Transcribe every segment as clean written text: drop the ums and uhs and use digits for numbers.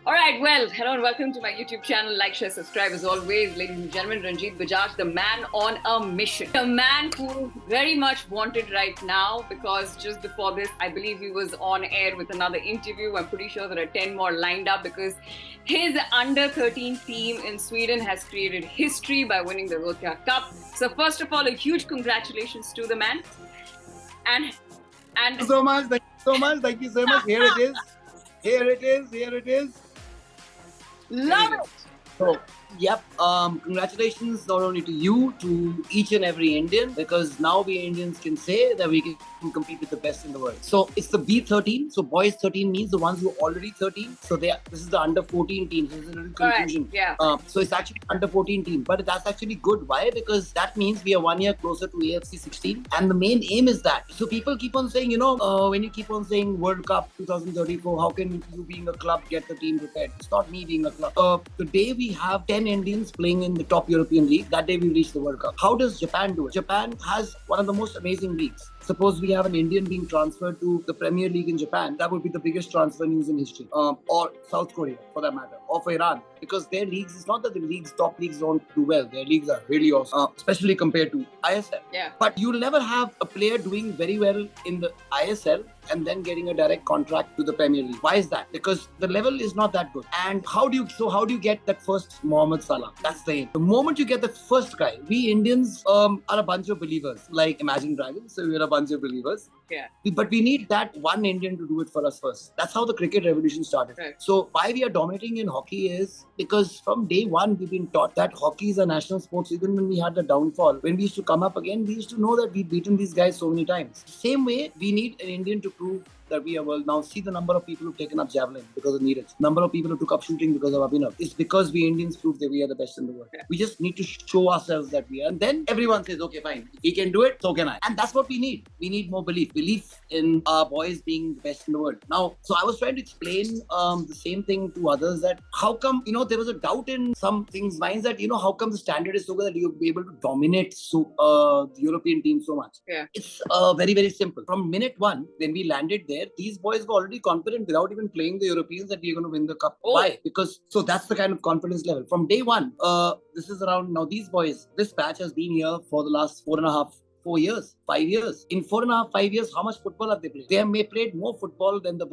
All right, well, hello and welcome to my YouTube channel. Like, share, subscribe as always. Ladies and gentlemen, Ranjit Bajaj, the man on a mission. The man who very much wanted right now, because just before this, I believe he was on air with another interview. I'm pretty sure there are 10 more lined up because his under-13 team in Sweden has created history by winning the Gothia Cup. So first of all, a huge congratulations to the man. And Thank you so much. Thank you so much. Thank you so much. Here it is. Here it is. Here it is. Love it. So, yep. Congratulations not only to you, to each and every Indian, because now we Indians can say that we can compete with the best in the world. So it's the B13. So boys 13 means the ones who are already 13. So this is the under 14 team. So there's a little confusion. Right. Yeah. So it's actually under 14 team, but that's actually good. Why? Because that means we are 1 year closer to AFC 16, and the main aim is that. So people keep on saying, when you keep on saying World Cup 2034, how can you being a club get the team prepared? It's not me being a club. The day we have 10 Indians playing in the top European league, that day we reach the World Cup. How does Japan do it? Japan has one of the most amazing leagues. Suppose we have an Indian being transferred to the Premier League in Japan, that would be the biggest transfer news in history. Or South Korea, for that matter, or for Iran. Because their leagues, it's not that the top leagues don't do well. Their leagues are really awesome, especially compared to ISL. Yeah. But you'll never have a player doing very well in the ISL and then getting a direct contract to the Premier League. Why is that? Because the level is not that good. And how do you get that first Mohamed Salah? That's the aim. The moment you get the first guy, we Indians are a bunch of believers, like Imagine Dragons. So we're a bunch of believers. Yeah. But we need that one Indian to do it for us first. That's how the cricket revolution started. Right. So why we are dominating in hockey is because from day one we've been taught that hockey is a national sport. Even when we had the downfall, when we used to come up again, we used to know that we've beaten these guys so many times. Same way, we need an Indian to prove that we are world. Now see the number of people who've taken up javelin because of Neeraj. Number of people who took up shooting because of Abhinav. It's because we Indians prove that we are the best in the world. Yeah. We just need to show ourselves that we are. And then everyone says, okay, fine. If he can do it, so can I. And that's what we need. We need more belief. Belief in our boys being the best in the world. Now, so I was trying to explain the same thing to others, that how come, there was a doubt in some things' minds that, how come the standard is so good that you'll be able to dominate the European team so much. Yeah. It's very, very simple. From minute one, when we landed there, these boys were already confident without even playing the Europeans that we are going to win the cup. Oh. Why? Because, so that's the kind of confidence level. From day one, this is around, now these boys, this batch has been here for the last 4 years, 5 years. In 4.5, 5 years, how much football have they played? They have played more football than the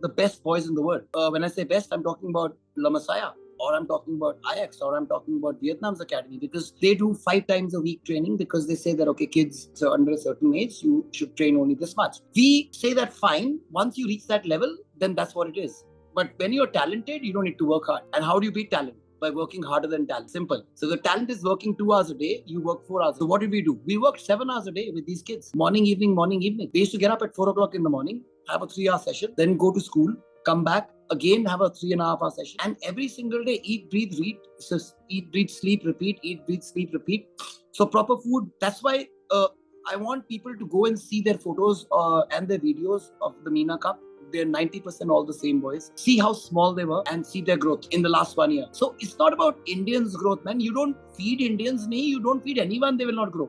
best boys in the world. When I say best, I'm talking about La Masia, or I'm talking about Ajax, or I'm talking about Vietnam's academy, because they do 5 times a week training, because they say that, okay, kids under a certain age, you should train only this much. We say that fine, once you reach that level, then that's what it is. But when you're talented, you don't need to work hard. And how do you beat talent? By working harder than talent. Simple. So the talent is working 2 hours a day, you work 4 hours. So what did we do? We worked 7 hours a day with these kids. Morning, evening, morning, evening. They used to get up at 4 o'clock in the morning, have a 3-hour session, then go to school, come back, again have a 3.5-hour session. And every single day, eat, breathe, read. So eat, breathe, sleep, repeat, eat, breathe, sleep, repeat. So proper food. That's why I want people to go and see their photos and their videos of the MENA Cup. They're 90% all the same boys. See how small they were and see their growth in the last 1 year. So it's not about Indians' growth, man. You don't feed Indians, you don't feed anyone, they will not grow.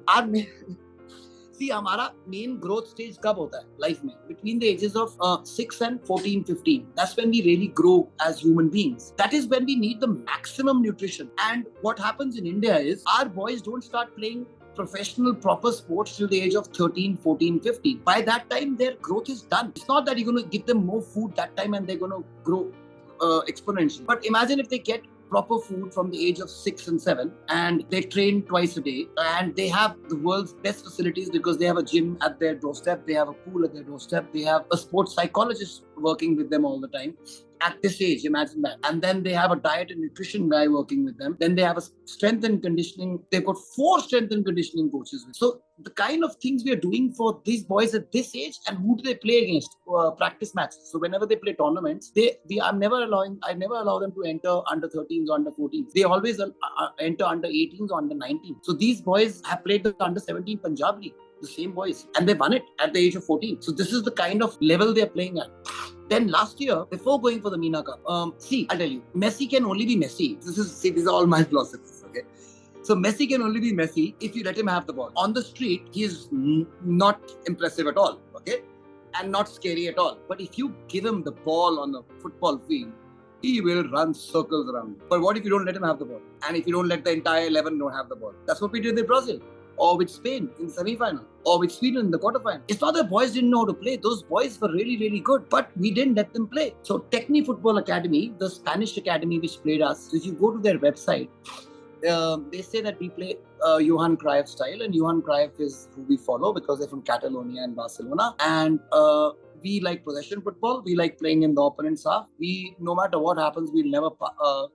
See, our main growth stage kab hota hai life mein? Between the ages of 6 and 14, 15. That's when we really grow as human beings. That is when we need the maximum nutrition. And what happens in India is our boys don't start playing professional proper sports till the age of 13, 14, 15. By that time, their growth is done. It's not that you're going to give them more food that time and they're going to grow exponentially. But imagine if they get proper food from the age of 6 and 7, and they train twice a day, and they have the world's best facilities because they have a gym at their doorstep, they have a pool at their doorstep, they have a sports psychologist working with them all the time. At this age, imagine that. And then they have a diet and nutrition guy working with them. Then they have a strength and conditioning. They've got 4 strength and conditioning coaches. So the kind of things we are doing for these boys at this age, and who do they play against? Practice matches. So whenever they play tournaments, I never allow them to enter under 13s or under 14s. They always enter under 18s or under 19s. So these boys have played the under 17 Punjab League. The same boys, and they won it at the age of 14. So this is the kind of level they're playing at. Then last year, before going for the MENA Cup, I'll tell you, Messi can only be Messi. These are all my philosophies, okay? So Messi can only be Messi if you let him have the ball. On the street, he is not impressive at all, okay? And not scary at all. But if you give him the ball on the football field, he will run circles around you. But what if you don't let him have the ball? And if you don't let the entire 11 don't have the ball? That's what we did with Brazil. Or with Spain in the semi-final. Or with Sweden in the quarterfinal. It's not that boys didn't know how to play. Those boys were really, really good. But we didn't let them play. So Techni Football Academy, the Spanish academy which played us, if you go to their website, they say that we play Johan Cruyff style, and Johan Cruyff is who we follow because they're from Catalonia and Barcelona. And we like possession football. We like playing in the opponent's half. No matter what happens, we'll never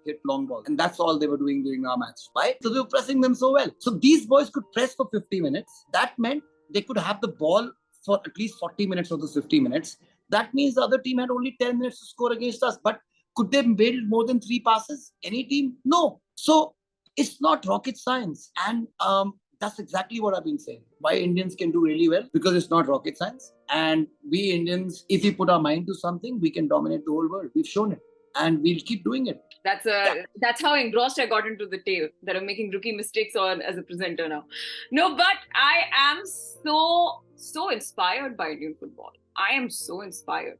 hit long balls. And that's all they were doing during our match. Why? So we were pressing them so well. So these boys could press for 50 minutes. That meant they could have the ball for at least 40 minutes of those 50 minutes. That means the other team had only 10 minutes to score against us. But could they build more than 3 passes? Any team? No. So it's not rocket science. And that's exactly what I've been saying. Why Indians can do really well? Because it's not rocket science. And we Indians, if we put our mind to something, we can dominate the whole world. We've shown it. And we'll keep doing it. That's how engrossed I got into the tale that I'm making rookie mistakes on as a presenter now. No, but I am so inspired by Indian football. I am so inspired.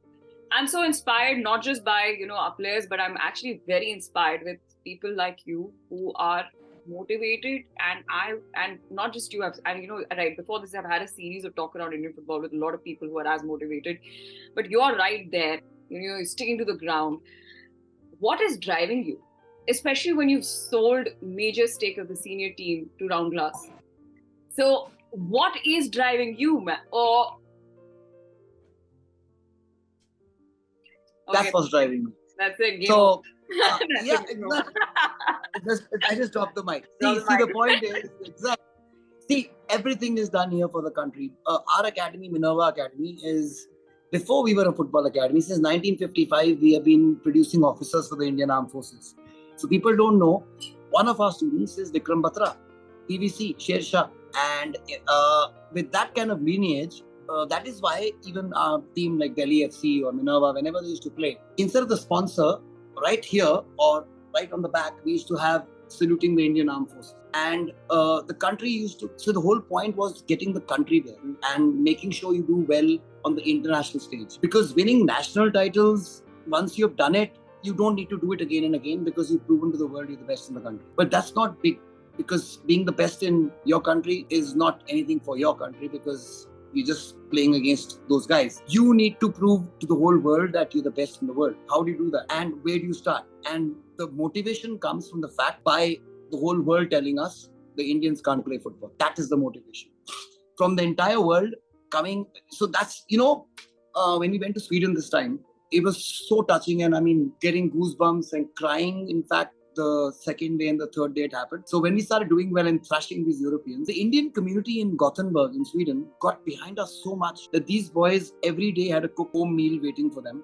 I'm so inspired not just by, our players, but I'm actually very inspired with people like you who are motivated, and not just you have, and right before this I've had a series of talk around Indian football with a lot of people who are as motivated, but you're right there, you're sticking to the ground. What is driving you, especially when you've sold major stake of the senior team to Round Glass? So what is driving you, man? Or that's what's driving me. That's it. So yeah, exactly. I just dropped the mic. See, the point is, exactly. See, everything is done here for the country. Our academy, Minerva Academy, is, before we were a football academy, since 1955, we have been producing officers for the Indian Armed Forces. So people don't know, one of our students is Vikram Batra, PVC, Sher Shah. And with that kind of lineage, that is why even our team like Delhi FC or Minerva, whenever they used to play, instead of the sponsor, right here or right on the back, we used to have saluting the Indian Armed Forces. And the country used to, so the whole point was getting the country there and making sure you do well on the international stage. Because winning national titles, once you've done it, you don't need to do it again and again because you've proven to the world you're the best in the country. But that's not big, because being the best in your country is not anything for your country, because you're just playing against those guys. You need to prove to the whole world that you're the best in the world. How do you do that? And where do you start? And the motivation comes from the fact by the whole world telling us the Indians can't play football. That is the motivation. From the entire world coming. So that's, when we went to Sweden this time, it was so touching, and I mean, getting goosebumps and crying. In fact, the second day and the third day it happened. So when we started doing well and thrashing these Europeans, the Indian community in Gothenburg in Sweden got behind us so much that these boys every day had a cooked home meal waiting for them.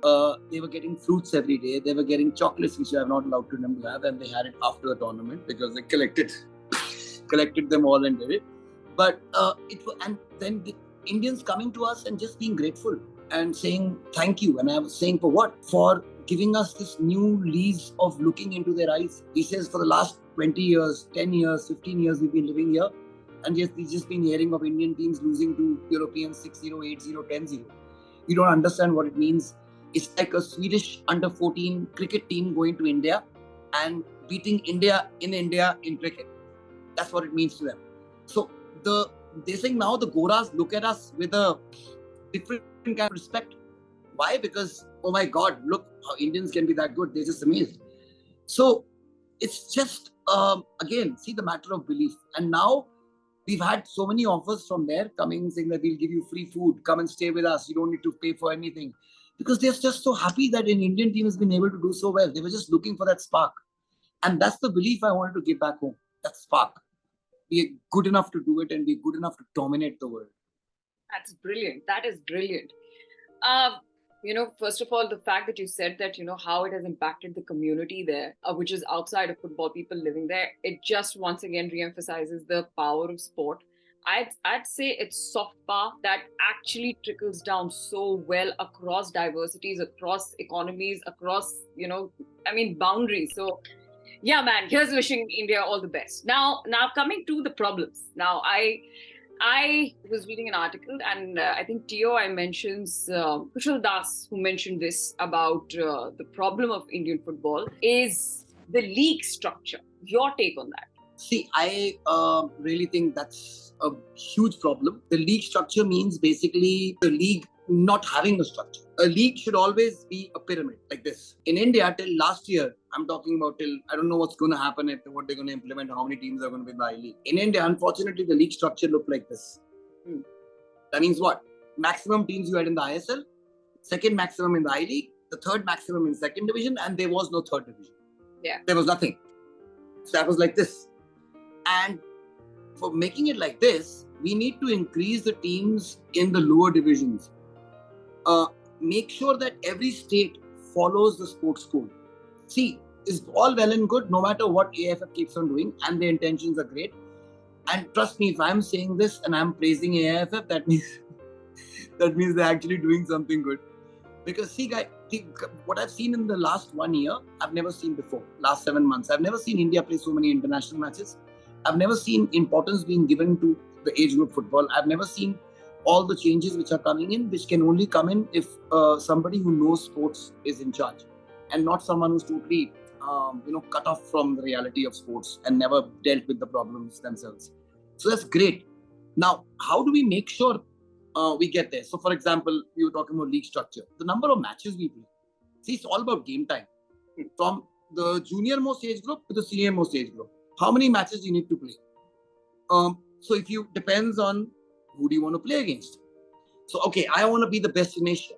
They were getting fruits every day. They were getting chocolates, which they are not allowed to them to have, and they had it after the tournament because they collected them all and did it. But and then the Indians coming to us and just being grateful and saying thank you. And I was saying, for what? For giving us this new lease of looking into their eyes. He says for the last 20 years, 10 years, 15 years we've been living here, and yet we've just been hearing of Indian teams losing to Europeans 6-0, 8-0, 10-0. You don't understand what it means. It's like a Swedish under-14 cricket team going to India and beating India in cricket. That's what it means to them. So they're saying now the Goras look at us with a different kind of respect. Why? Because, oh my God, look how Indians can be that good. They're just amazed. So it's just, again, see the matter of belief. And now we've had so many offers from there coming saying that we'll give you free food. Come and stay with us. You don't need to pay for anything. Because they're just so happy that an Indian team has been able to do so well. They were just looking for that spark. And that's the belief I wanted to give back home. That spark. We're good enough to do it, and we're good enough to dominate the world. That's brilliant. That is brilliant. First of all, the fact that you said that, how it has impacted the community there, which is outside of football, people living there, it just once again reemphasizes the power of sport. I'd say it's soft power that actually trickles down so well across diversities, across economies, across, boundaries. So, yeah, man, here's wishing India all the best. Now coming to the problems. Now, I was reading an article, and I think TOI mentions Kushal Das, who mentioned this about the problem of Indian football is the league structure. Your take on that? See, I really think that's a huge problem. The league structure means basically the league not having a structure. A league should always be a pyramid like this. In India, till last year, I'm talking about till, I don't know what's going to happen, what they're going to implement, how many teams are going to be in the I-League. In India, unfortunately, the league structure looked like this. That means what? Maximum teams you had in the ISL, second maximum in the I-League, the third maximum in second division, and there was no third division. Yeah. There was nothing. So that was like this. And for making it like this, we need to increase the teams in the lower divisions. Make sure that every state follows the sports code. See, it's all well and good, no matter what AIFF keeps on doing, and their intentions are great. And trust me, if I'm saying this and I'm praising AIFF, that means they're actually doing something good. Because see, guys, what I've seen in the last 1 year, I've never seen before. Last 7 months, I've never seen India play so many international matches. I've never seen importance being given to the age group football. I've never seen all the changes which are coming in, which can only come in if somebody who knows sports is in charge, and not someone who's totally, cut off from the reality of sports and never dealt with the problems themselves. So that's great. Now, how do we make sure we get there? So, for example, we were talking about league structure. The number of matches we play. See, it's all about game time. From the junior most age group to the senior most age group. How many matches do you need to play? So if you depends on who do you want to play against. So okay, I want to be the best in Asia.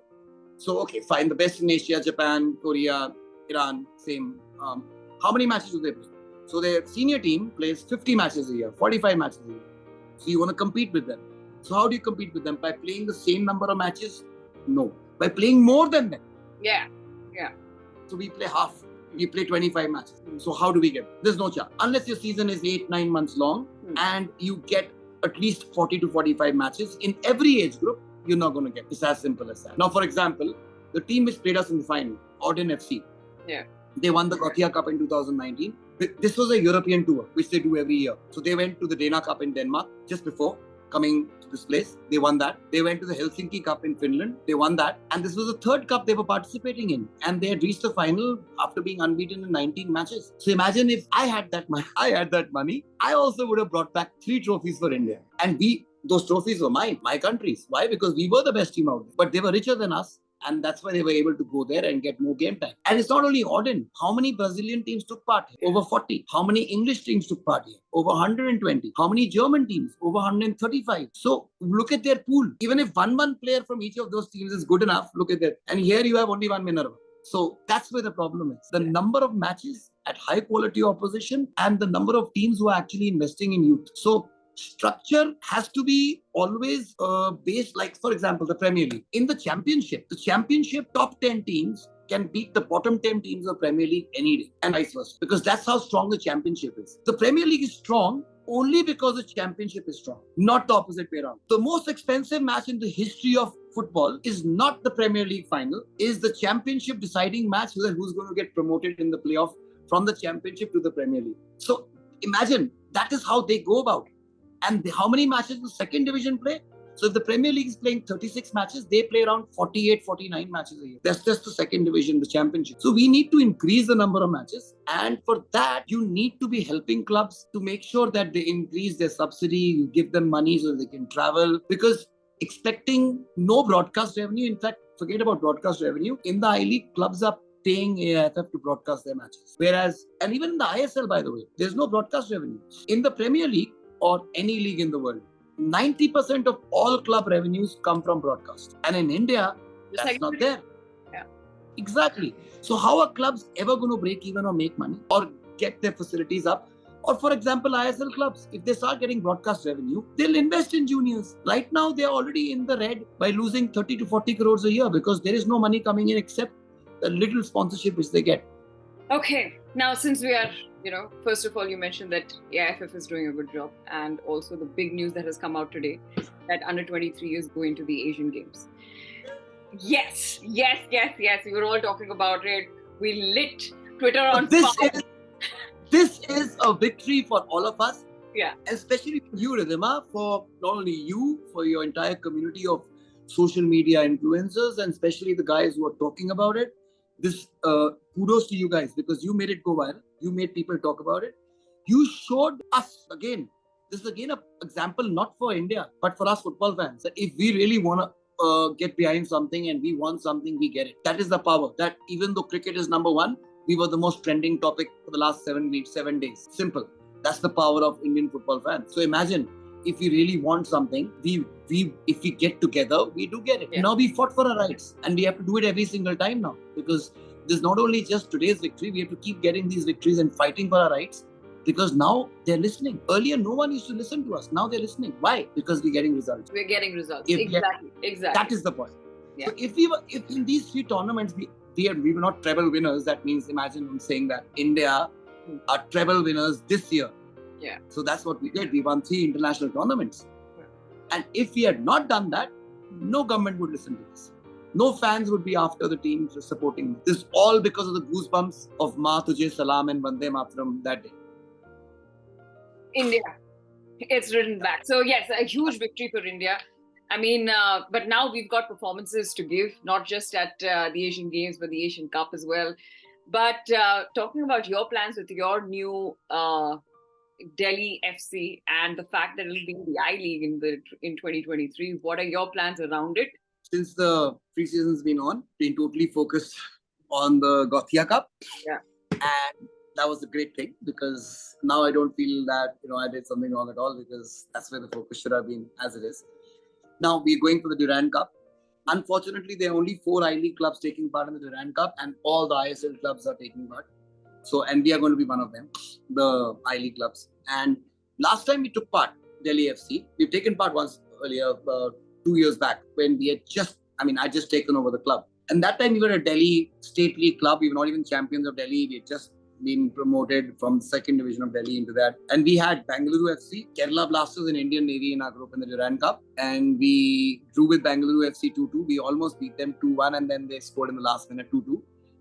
So okay, fine, the best in Asia, Japan, Korea, Iran, same. How many matches do they play? So their senior team plays 50 matches a year, 45 matches a year. So you want to compete with them. So how do you compete with them? By playing the same number of matches? No. By playing more than them. Yeah. So we play half. We play 25 matches. So how do we get? There's no chance. Unless your season is 8-9 months long and you get at least 40 to 45 matches in every age group, you're not going to get. It's as simple as that. Now, for example, the team which played us in the final, Auden FC. Yeah. They won the Gothia Cup in 2019. This was a European tour, which they do every year. So they went to the Dana Cup in Denmark just before coming to this place. They won that. They went to the Helsinki Cup in Finland. They won that. And this was the third cup they were participating in. And they had reached the final after being unbeaten in 19 matches. So imagine if I had that money, I also would have brought back 3 trophies for India. And those trophies were mine, my country's. Why? Because we were the best team out there. But they were richer than us. And that's why they were able to go there and get more game time. And it's not only Auden. How many Brazilian teams took part here? Over 40. How many English teams took part here? Over 120. How many German teams? Over 135. So look at their pool. Even if one player from each of those teams is good enough, look at that. And here you have only one Minerva. So that's where the problem is. The number of matches at high quality opposition and the number of teams who are actually investing in youth. So structure has to be always based, like, for example, the Premier League. In the championship top 10 teams can beat the bottom 10 teams of Premier League any day, and vice versa, because that's how strong the championship is. The Premier League is strong only because the championship is strong, not the opposite way around. The most expensive match in the history of football is not the Premier League final, is the championship deciding match, who's going to get promoted in the playoff from the championship to the Premier League. So imagine, that is how they go about it. And how many matches the second division play? So if the Premier League is playing 36 matches, they play around 48, 49 matches a year. That's just the second division, the championship. So we need to increase the number of matches. And for that, you need to be helping clubs to make sure that they increase their subsidy, you give them money so they can travel. Because expecting no broadcast revenue, in fact, forget about broadcast revenue. In the I-League, clubs are paying AIFF to broadcast their matches. Whereas, and even in the ISL, by the way, there's no broadcast revenue. In the Premier League, or any league in the world, 90% of all club revenues come from broadcast. And in India, that's not there. Yeah. Exactly. So how are clubs ever going to break even or make money or get their facilities up? Or for example, ISL clubs, if they start getting broadcast revenue, they'll invest in juniors. Right now, they're already in the red by losing 30 to 40 crores a year because there is no money coming in except the little sponsorship which they get. Okay. Now, since we are, first of all, you mentioned that AIFF is doing a good job, and also the big news that has come out today that under 23 is going to the Asian Games. Yes. We were all talking about it. We lit Twitter on fire. This is a victory for all of us. Yeah. Especially for you, Ridhima, for not only you, for your entire community of social media influencers, and especially the guys who are talking about it. This kudos to you guys, because you made it go viral. You made people talk about it. You showed us again. This is again an example not for India, but for us football fans. That if we really want to get behind something and we want something, we get it. That is the power. That even though cricket is number one, we were the most trending topic for the last 7 weeks, 7 days. Simple. That's the power of Indian football fans. So imagine if we really want something, if we get together, we do get it. Yeah. Now we fought for our rights, and we have to do it every single time now, because this is not only just today's victory. We have to keep getting these victories and fighting for our rights, because now they're listening. Earlier, no one used to listen to us. Now they're listening. Why? Because we're getting results. We're getting results. If Exactly. That is the point. Yeah. So if in these three tournaments we were not treble winners, that means imagine saying that India are treble winners this year. Yeah. So that's what we did. We won 3 international tournaments. Yeah. And if we had not done that, no government would listen to us. No fans would be after the team for supporting. This is all because of the goosebumps of Ma Tujhe Salam and Vande Mataram that day. India. It's written back. So yes, a huge victory for India. I mean, but now we've got performances to give, not just at the Asian Games, but the Asian Cup as well. But talking about your plans with your new Delhi FC and the fact that it'll be in the I-League in 2023, what are your plans around it? Since the pre-season's been on, been totally focused on the Gothia Cup. Yeah. And that was a great thing, because now I don't feel that I did something wrong at all, because that's where the focus should have been, as it is. Now we're going for the Durand Cup. Unfortunately, there are only 4 I-League clubs taking part in the Durand Cup, and all the ISL clubs are taking part. So, and we are going to be one of them, the I-League clubs. And last time we took part, Delhi FC, we've taken part once earlier, 2 years back, when we had I just taken over the club. And that time we were a Delhi State League club. We were not even champions of Delhi. We had just been promoted from the 2nd division of Delhi into that. And we had Bengaluru FC, Kerala Blasters and Indian Navy in our group in the Durand Cup. And we drew with Bengaluru FC 2-2. We almost beat them 2-1, and then they scored in the last minute 2-2.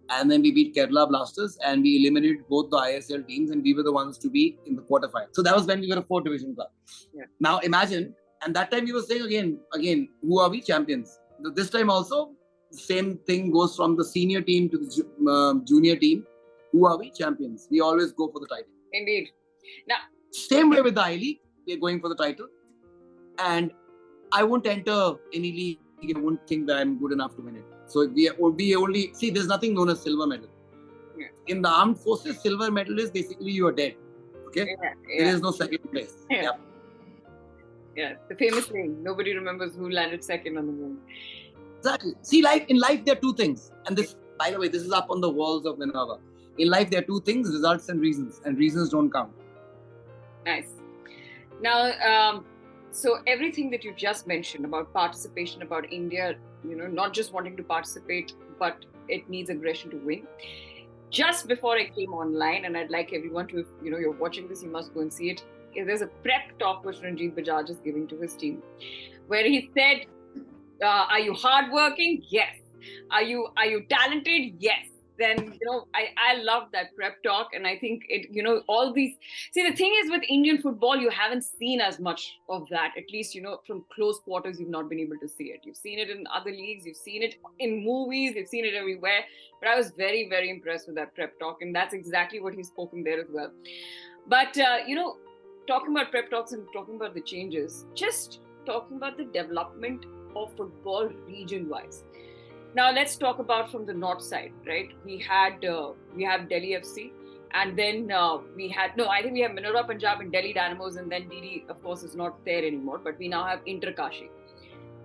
And then we beat Kerala Blasters, and we eliminated both the ISL teams, and we were the ones to be in the quarterfinal. So that was when we were a 4th division club. Yeah. Now imagine, and that time we were saying again, who are we? Champions. This time also, same thing goes from the senior team to the junior team. Who are we? Champions. We always go for the title. Indeed. Now, same way with the I-League, we're going for the title. And I won't enter any league. I won't think that I'm good enough to win it. So we only see, there's nothing known as silver medal. Yeah. In the armed forces, silver medal is basically you are dead. Okay? Yeah. There is no second place. Yeah. Yeah. The famous thing. Nobody remembers who landed second on the moon. Exactly. See, in life there are 2 things. And this, by the way, this is up on the walls of Minerva. In life there are 2 things, results and reasons don't count. Nice. Now, so everything that you just mentioned about participation, about India, not just wanting to participate, but it needs aggression to win. Just before I came online, and I'd like everyone to, if you're watching this, you must go and see it. There's a prep talk which Ranjit Bajaj is giving to his team, where he said, are you hardworking? Yes. Are you talented? Yes. Then, I love that prep talk. And I think it, all these, see, the thing is with Indian football, you haven't seen as much of that. At least, from close quarters, you've not been able to see it. You've seen it in other leagues. You've seen it in movies. You've seen it everywhere. But I was very, very impressed with that prep talk. And that's exactly what he's spoken there as well. But, talking about prep talks and talking about the changes, just talking about the development of football region-wise. Now let's talk about from the north side, right? We have Delhi FC, and then I think we have Minerva Punjab and Delhi Dynamos, and then DD, of course, is not there anymore. But we now have Inter Kashi,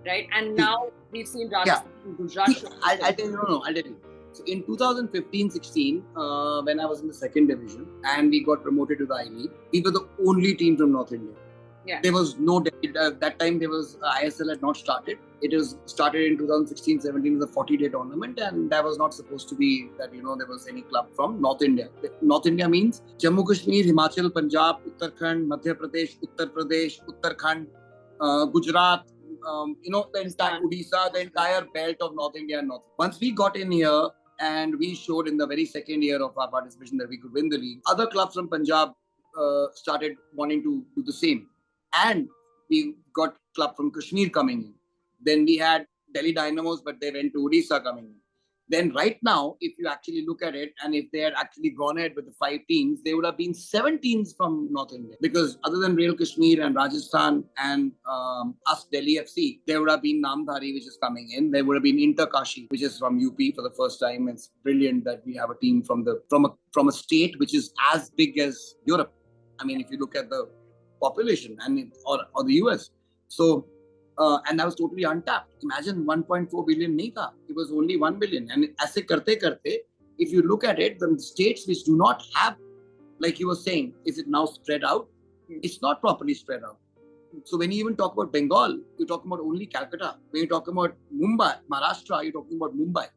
right? And now we've seen Rajasthan, Gujarat. I'll tell you. So in 2015-16, when I was in the 2nd division and we got promoted to the I-League, we were the only team from North India. Yeah. There was no, that time there was, ISL had not started. It was started in 2016-17 as a 40-day tournament, and that was not supposed to be that, there was any club from North India. North India means Jammu Kashmir, Himachal, Punjab, Uttarakhand, Madhya Pradesh, Uttar Pradesh, Uttarakhand, Gujarat, the entire Odisha, the entire belt of North India and North. Once we got in here and we showed in the very 2nd year of our participation that we could win the league, other clubs from Punjab started wanting to do the same. And we got club from Kashmir coming in. Then we had Delhi Dynamos, but they went to Odisha coming in. Then right now, if you actually look at it, and if they had actually gone ahead with the 5 teams, they would have been 7 teams from North India. Because other than Real Kashmir and Rajasthan and us Delhi FC, there would have been Namdhari, which is coming in. There would have been Inter Kashi, which is from UP for the first time. It's brilliant that we have a team from a state which is as big as Europe. I mean, if you look at the population or the US. So. And that was totally untapped. Imagine 1.4 billion nahi tha. It was only 1 billion. And aise karte, if you look at it, the states which do not have, like you were saying, is it now spread out? It's not properly spread out. So when you even talk about Bengal, you're talking about only Calcutta. When you're talking about Mumbai, Maharashtra, you're talking about Mumbai.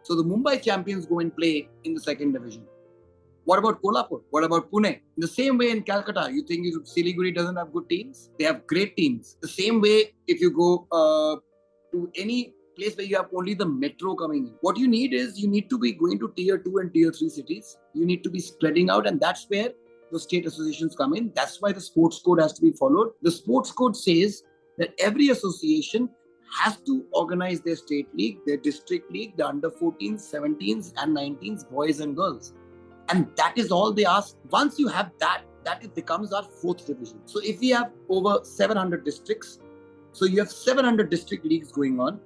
So the Mumbai champions go and play in the second division. What about Kolhapur? What about Pune? In the same way in Calcutta, you think Siliguri doesn't have good teams? They have great teams. The same way if you go to any place where you have only the metro coming in. What you need is you need to be going to tier 2 and tier 3 cities. You need to be spreading out, and that's where the state associations come in. That's why the sports code has to be followed. The sports code says that every association has to organize their state league, their district league, the under 14s, 17s and 19s, boys and girls. And that is all they ask. Once you have that it becomes our 4th division. So if we have over 700 districts, so you have 700 district leagues going on.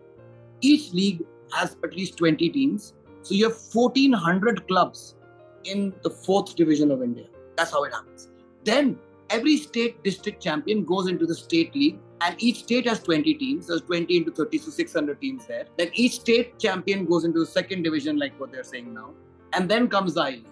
Each league has at least 20 teams. So you have 1,400 clubs in the 4th division of India. That's how it happens. Then every state district champion goes into the state league, and each state has 20 teams. There's 20 into 30, so 600 teams there. Then each state champion goes into the 2nd division, like what they're saying now. And then comes the I-League.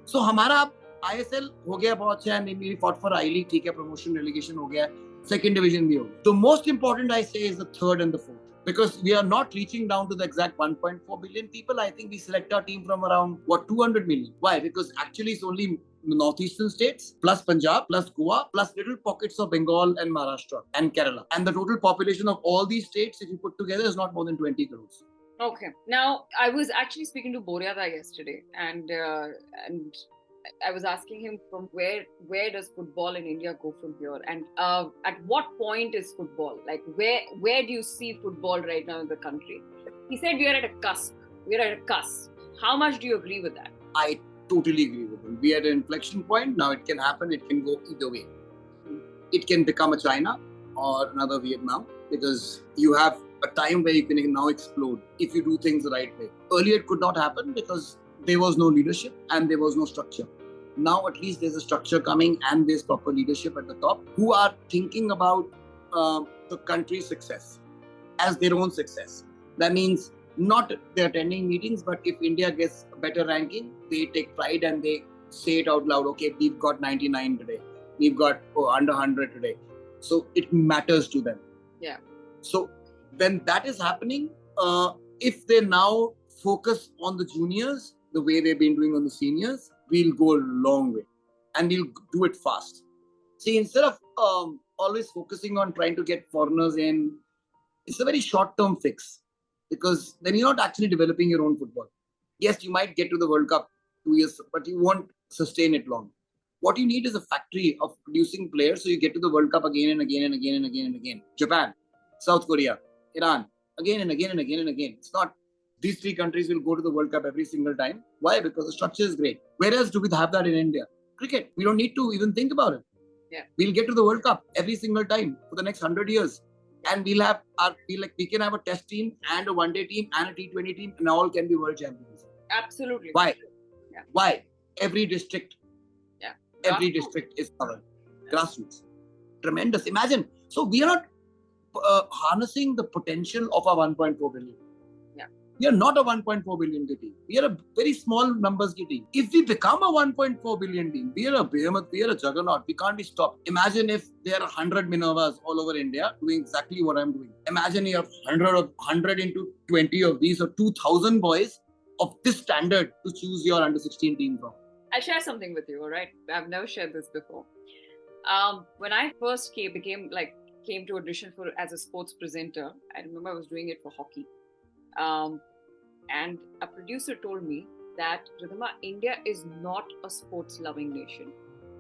So हमारा ISL हो गया बहुत अच्छा, and we fought for I-League, ठीक है, promotion relegation हो गया, 2nd division भी हो गया. The most important I say is the 3rd and the 4th, because we are not reaching down to the exact 1.4 billion people. I think we select our team from around 200 million. Why? Because actually it's only northeastern states plus Punjab plus Goa plus little pockets of Bengal and Maharashtra and Kerala, and the total population of all these states, if you put together, is not more than 20 crores. Okay. Now, I was actually speaking to Boryada yesterday, and I was asking him from where does football in India go from here, and at what point is football? Like where do you see football right now in the country? He said we are at a cusp. We are at a cusp. How much do you agree with that? I totally agree with him. We are at an inflection point. Now it can happen. It can go either way. It can become a China or another Vietnam, because you have a time where you can now explode if you do things the right way. Earlier it could not happen because there was no leadership and there was no structure. Now at least there's a structure coming, and there's proper leadership at the top who are thinking about the country's success as their own success. That means not they're attending meetings, but if India gets a better ranking, they take pride and they say it out loud. Okay, we've got 99 today. We've got under 100 today. So it matters to them. Yeah. So when that is happening, if they now focus on the juniors the way they've been doing on the seniors, we'll go a long way, and we'll do it fast. See, instead of always focusing on trying to get foreigners in, it's a very short-term fix, because then you're not actually developing your own football. Yes, you might get to the World Cup 2 years, but you won't sustain it long. What you need is a factory of producing players, so you get to the World Cup again and again and again and again and again. Japan, South Korea, Iran, again and again and again and again. It's not these 3 countries will go to the World Cup every single time. Why? Because the structure is great. Whereas do we have that in India? Cricket, we don't need to even think about it. Yeah. We'll get to the World Cup every single time for the next 100 years. And we can have a test team and a one-day team and a T20 team, and all can be world champions. Absolutely. Why? Yeah. Why? Every district. Yeah. Every district is covered. Grassroots. Tremendous. Imagine. So we are not harnessing the potential of our 1.4 billion. Yeah. We are not a 1.4 billion team. We are a very small numbers team. If we become a 1.4 billion team, we are a behemoth, we are a juggernaut. We can't be stopped. Imagine if there are 100 Minervas all over India doing exactly what I'm doing. Imagine you have 100 into 20 of these, or 2,000 boys of this standard to choose your under 16 team from. I'll share something with you, all right? I've never shared this before. When I first came to audition for as a sports presenter, I remember I was doing it for hockey. And a producer told me that, Ridhima, India is not a sports-loving nation.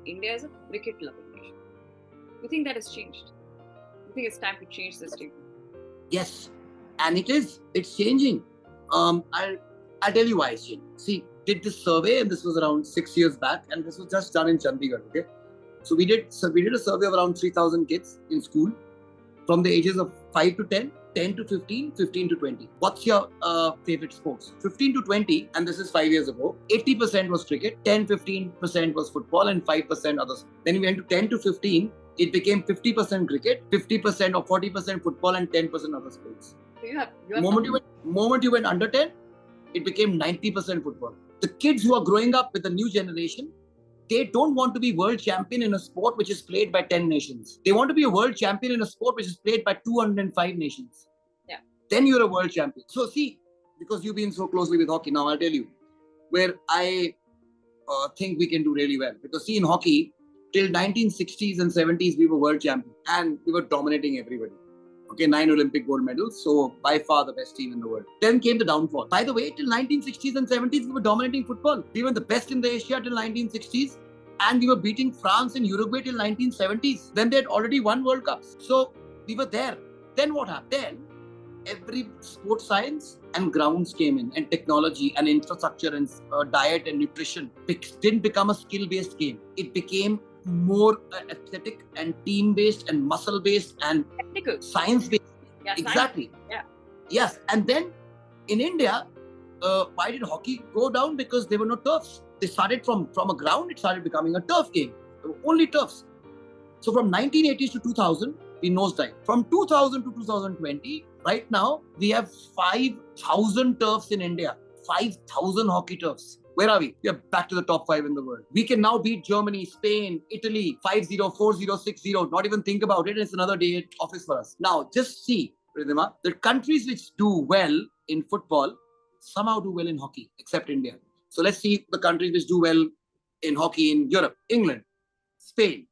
India is a cricket-loving nation. You think that has changed? You think it's time to change this team? Yes, and it is. It's changing. I'll tell you why it's changing. See, did this survey, and this was around 6 years back, and this was just done in Chandigarh. Okay, so we did a survey of around 3,000 kids in school from the ages of 5 to 10, 10 to 15, 15 to 20. What's your favorite sports? 15 to 20, and this is 5 years ago, 80% was cricket, 10, 15% was football, and 5% others. Then we went to 10 to 15, it became 50% cricket, 50% or 40% football, and 10% other sports. So you have Moment you went under 10, it became 90% football. The kids who are growing up with the new generation, they don't want to be world champion in a sport which is played by 10 nations. They want to be a world champion in a sport which is played by 205 nations. Yeah. Then you're a world champion. So see, because you've been so closely with hockey, now I'll tell you where I think we can do really well. Because see, in hockey, till 1960s and 70s, we were world champions and we were dominating everybody. Okay, 9 Olympic gold medals. So by far the best team in the world. Then came the downfall. By the way, till 1960s and 70s, we were dominating football. We were the best in the Asia till 1960s. And we were beating France and Uruguay till 1970s. Then they had already won World Cups. So we were there. Then what happened? Then every sports science and grounds came in, and technology and infrastructure and diet and nutrition didn't become a skill-based game. It became more athletic and team-based and muscle-based and technical, science-based. Yeah, exactly. Science. Yeah. Yes. And then in India, why did hockey go down? Because there were no turfs. They started from a ground, it started becoming a turf game. There were only turfs. So from 1980s to 2000, we nosedived. From 2000 to 2020, right now, we have 5,000 turfs in India. 5,000 hockey turfs. Where are we? We are back to the top 5 in the world. We can now beat Germany, Spain, Italy, 5-0, 4-0, 6-0. Not even think about it. It's another day at office for us. Now, just see, Ridhima, the countries which do well in football somehow do well in hockey, except India. So let's see the countries which do well in hockey in Europe. England, Spain,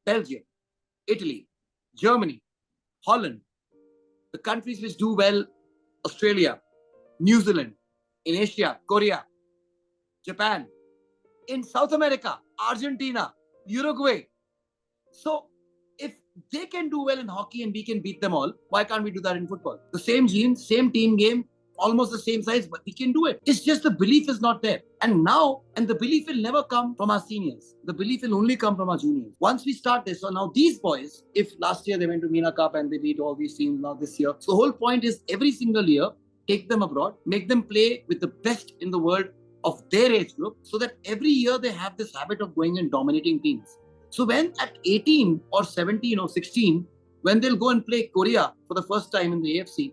Belgium, Italy, Germany, Holland. The countries which do well, Australia, New Zealand, in Asia, Korea, Japan, in South America, Argentina, Uruguay. So if they can do well in hockey and we can beat them all, why can't we do that in football? The same genes, same team game, almost the same size, but we can do it. It's just the belief is not there. And the belief will never come from our seniors. The belief will only come from our juniors. Once we start this, so now these boys, if last year they went to MENA Cup and they beat all these teams now this year. So the whole point is every single year, take them abroad, make them play with the best in the world of their age group, so that every year they have this habit of going and dominating teams. So when at 18 or 17 or 16, when they'll go and play Korea for the first time in the AFC,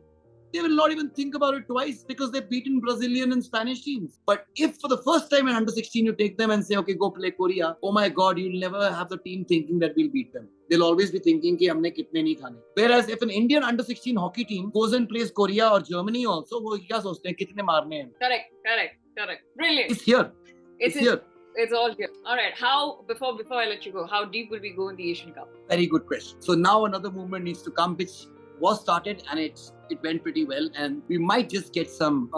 they will not even think about it twice because they've beaten Brazilian and Spanish teams. But if for the first time in under 16 you take them and say, okay, go play Korea, oh my God, you'll never have the team thinking that we'll beat them. They'll always be thinking, ki humne kitne nahi khane. Whereas if an Indian under 16 hockey team goes and plays Korea or Germany also, wo kya sochte hain, kitne marne hain. Correct. Brilliant. It's here. It's here. It's all here. All right. How, before I let you go, how deep will we go in the Asian Cup? Very good question. So now another movement needs to come, which was started and it went pretty well, and we might just get some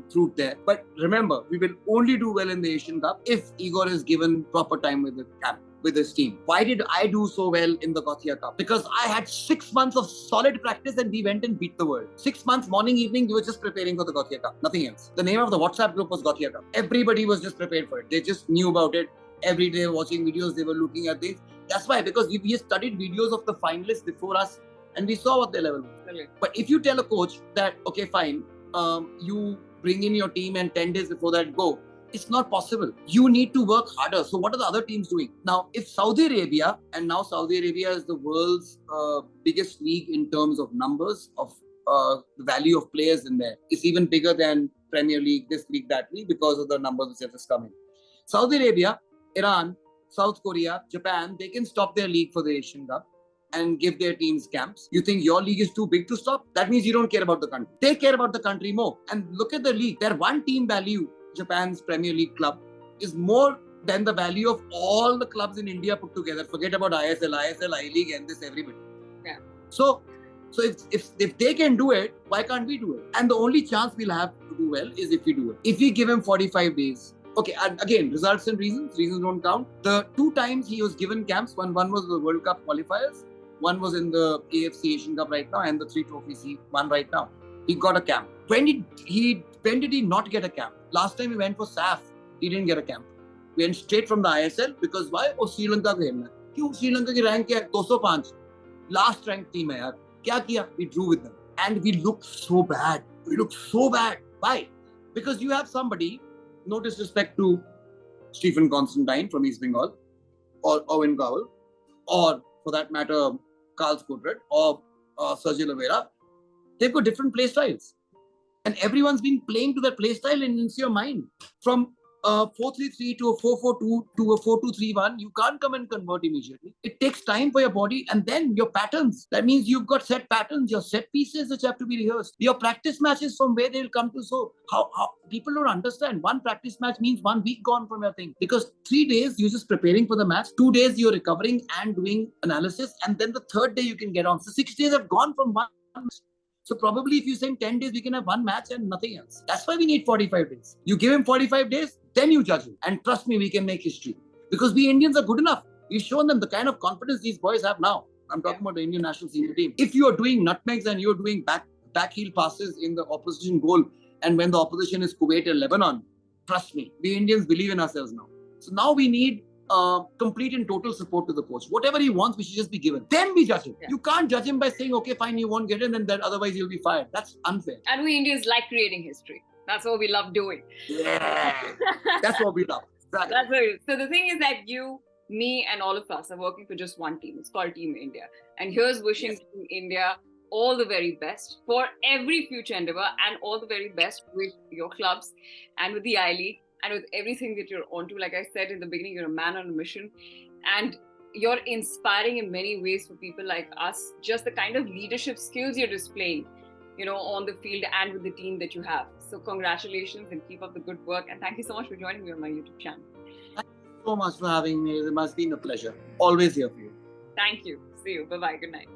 fruit there. But remember, we will only do well in the Asian Cup if Igor is given proper time with the camp, with his team. Why did I do so well in the Gothia Cup? Because I had 6 months of solid practice and we went and beat the world. 6 months, morning, evening, we were just preparing for the Gothia Cup, nothing else. The name of the WhatsApp group was Gothia Cup. Everybody was just prepared for it. They just knew about it. Every day watching videos, they were looking at things. That's why, because we studied videos of the finalists before us, and we saw what their level was. Brilliant. But if you tell a coach that, okay, fine, you bring in your team and 10 days before that go, it's not possible. You need to work harder. So what are the other teams doing? Now, if Saudi Arabia, and now Saudi Arabia is the world's biggest league in terms of numbers of the value of players in there, it's even bigger than Premier League, this league, that league, because of the numbers which have just come in. Saudi Arabia, Iran, South Korea, Japan, they can stop their league for the Asian Cup and give their teams camps. You think your league is too big to stop? That means you don't care about the country. They care about the country more. And look at the league. Their one team value, Japan's Premier League club, is more than the value of all the clubs in India put together. Forget about ISL, I-League, and this, everybody. Yeah. So if they can do it, why can't we do it? And the only chance we'll have to do well is if we do it. If we give him 45 days, Okay, and again, results and reasons don't count. The 2 times he was given camps, one was the World Cup qualifiers, one was in the AFC Asian Cup right now, and the 3 trophies he won right now. He got a camp. When did he not get a camp? Last time he went for SAF, he didn't get a camp. We went straight from the ISL because why? Oh, Sri Lanka को खेलना है. क्यों? Sri Lanka की rank क्या है? 205. Last ranked team है यार. क्या किया? We drew with them. And we looked so bad. Why? Because you have somebody, no disrespect to Stephen Constantine from East Bengal, or Owen Cowell, or for that matter, Carl Skudred, or Sergio Oliveira. They've got different play styles. And everyone's been playing to that play style and into your mind. From 4-3-3 to a 4-4-2 to a 4-2-3-1, you can't come and convert immediately. It takes time for your body, and then your patterns. That means you've got set patterns, your set pieces which have to be rehearsed. Your practice matches from where they'll come to. So how people don't understand. One practice match means 1 week gone from your thing. Because 3 days you're just preparing for the match, 2 days you're recovering and doing analysis, and then the 3rd day you can get on. So 6 days have gone from one. So probably if you say in 10 days, we can have 1 match and nothing else. That's why we need 45 days. You give him 45 days, then you judge him. And trust me, we can make history. Because we Indians are good enough. We've shown them the kind of confidence these boys have now. I'm talking about the Indian national senior team. If you are doing nutmegs and you're doing back heel passes in the opposition goal, and when the opposition is Kuwait or Lebanon, trust me, we Indians believe in ourselves now. So now we need complete and total support to the coach. Whatever he wants, we should just be given. Then we judge him. Yeah. You can't judge him by saying, okay, fine, you won't get it, and then otherwise you'll be fired. That's unfair. And we Indians like creating history. That's what we love doing. Yeah. That's what we love. Exactly. That's what it is. So the thing is that you, me, and all of us are working for just one team. It's called Team India. And here's wishing Team India all the very best for every future endeavor, and all the very best with your clubs and with the I-League and with everything that you're onto. Like I said in the beginning, you're a man on a mission, and you're inspiring in many ways for people like us. Just the kind of leadership skills you're displaying, on the field and with the team that you have. So congratulations and keep up the good work. And thank you so much for joining me on my YouTube channel. Thank you so much for having me. It has been a pleasure. Always here for you. Thank you. See you. Bye-bye. Good night.